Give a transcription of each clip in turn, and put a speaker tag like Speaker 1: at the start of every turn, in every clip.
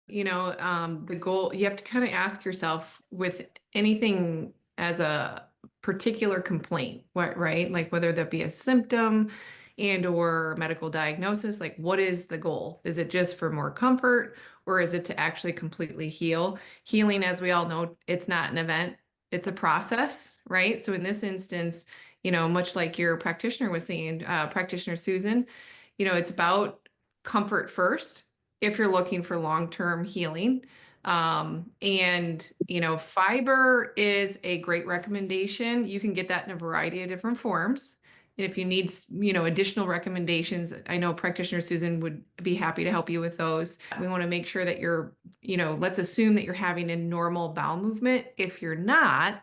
Speaker 1: The goal, you have to kind of ask yourself with anything as a particular complaint, what, right? Like whether that be a symptom and or medical diagnosis, like what is the goal? Is it just for more comfort or is it to actually completely heal? Healing, as we all know, it's not an event, it's a process, right? So in this instance, much like your practitioner was saying, practitioner Susan, it's about comfort first if you're looking for long-term healing. Fiber is a great recommendation. You can get that in a variety of different forms. And if you need, additional recommendations, I know practitioner Susan would be happy to help you with those. We want to make sure that let's assume that you're having a normal bowel movement. If you're not,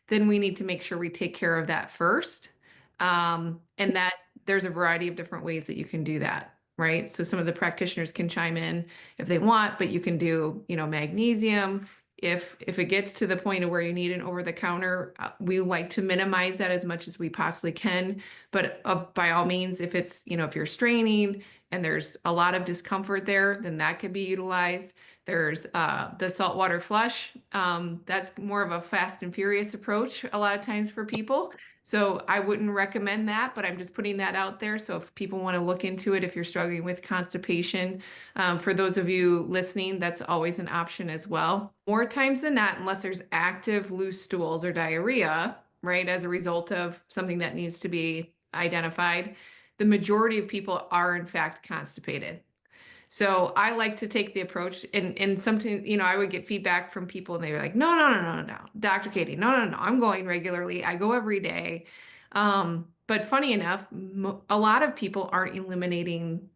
Speaker 1: then we need to make sure we take care of that first. And that there's a variety of different ways that you can do that, right? So some of the practitioners can chime in if they want, but you can do, magnesium. If it gets to the point of where you need an over-the-counter, we like to minimize that as much as we possibly can. But by all means, if it's, if you're straining and there's a lot of discomfort there, then that could be utilized. There's the saltwater flush. That's more of a fast and furious approach a lot of times for people. So I wouldn't recommend that, but I'm just putting that out there. So if people want to look into it, if you're struggling with constipation, for those of you listening, that's always an option as well. More times than not, unless there's active loose stools or diarrhea, right, as a result of something that needs to be identified, the majority of people are in fact constipated. So I like to take the approach, and sometimes, I would get feedback from people and they were like, no, no, no, no, no, Dr. Katie, no, no, no, I'm going regularly. I go every day. But funny enough, a lot of people aren't eliminating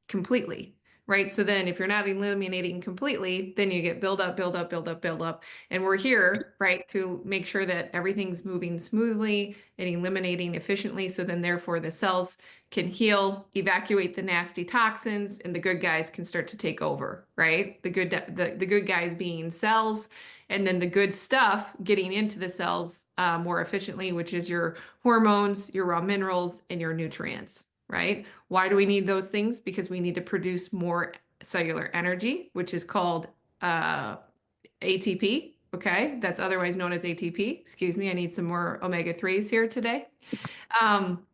Speaker 1: completely, right? So then if you're not eliminating completely, then you get build up, build up, build up, build up. And we're here, right, to make sure that everything's moving smoothly and eliminating efficiently. So then therefore the cells can heal, evacuate the nasty toxins, and the good guys can start to take over, right? The good guys being cells, and then the good stuff getting into the cells more efficiently, which is your hormones, your raw minerals, and your nutrients, right? Why do we need those things? Because we need to produce more cellular energy, which is called ATP. Okay, that's otherwise known as ATP. Excuse me, I need some more omega-3s here today. Um,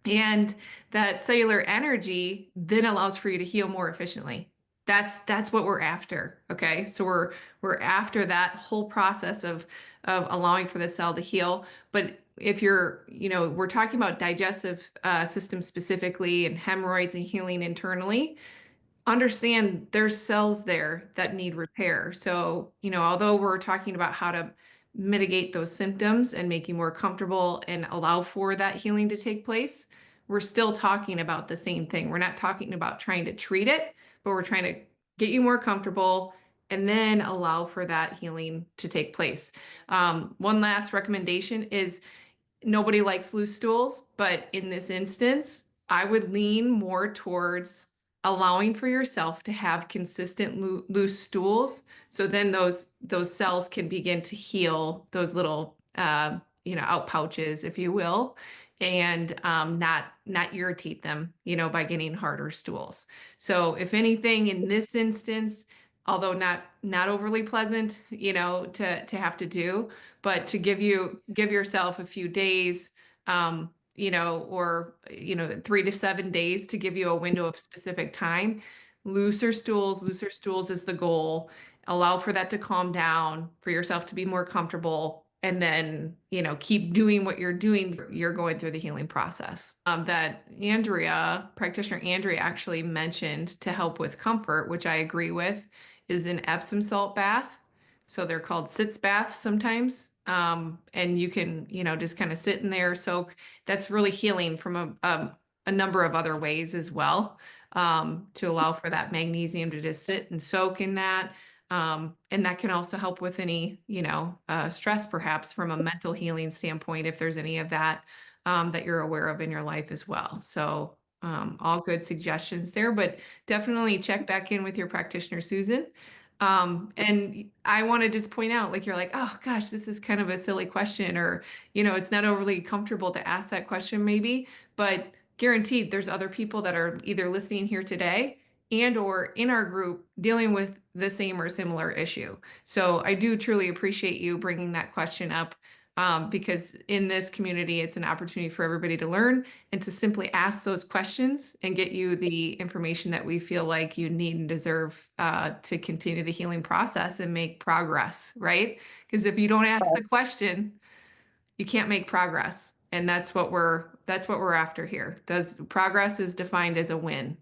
Speaker 1: and that cellular energy then allows for you to heal more efficiently. That's what we're after. Okay. So we're after that whole process of allowing for the cell to heal. But if you're, we're talking about digestive system specifically and hemorrhoids and healing internally, understand there's cells there that need repair. So, although we're talking about how to mitigate those symptoms and make you more comfortable and allow for that healing to take place, we're still talking about the same thing. We're not talking about trying to treat it, but we're trying to get you more comfortable and then allow for that healing to take place. One last recommendation is nobody likes loose stools, but in this instance, I would lean more towards allowing for yourself to have consistent loose stools. So then those cells can begin to heal those little out pouches, if you will, and not irritate them, by getting harder stools. So if anything, in this instance, although not overly pleasant, to have to do, but to give yourself a few days, or 3 to 7 days to give you a window of specific time. Looser stools is the goal. Allow for that to calm down, for yourself to be more comfortable, and then, keep doing what you're doing. You're going through the healing process. That practitioner Andrea actually mentioned to help with comfort, which I agree with, is an Epsom salt bath. So they're called sitz baths sometimes. And you can, just kind of sit in there, soak. That's really healing from a number of other ways as well, to allow for that magnesium to just sit and soak in that. And that can also help with any, stress perhaps from a mental healing standpoint, if there's any of that that you're aware of in your life as well. So all good suggestions there, but definitely check back in with your practitioner, Susan. And I want to just point out, like, you're like, oh gosh, this is kind of a silly question, or, it's not overly comfortable to ask that question maybe, but guaranteed there's other people that are either listening here today and or in our group dealing with the same or similar issue. So I do truly appreciate you bringing that question up, because in this community, it's an opportunity for everybody to learn and to simply ask those questions and get you the information that we feel like you need and deserve, to continue the healing process and make progress, right? Because if you don't ask the question, you can't make progress. And that's what we're after here. Does progress is defined as a win.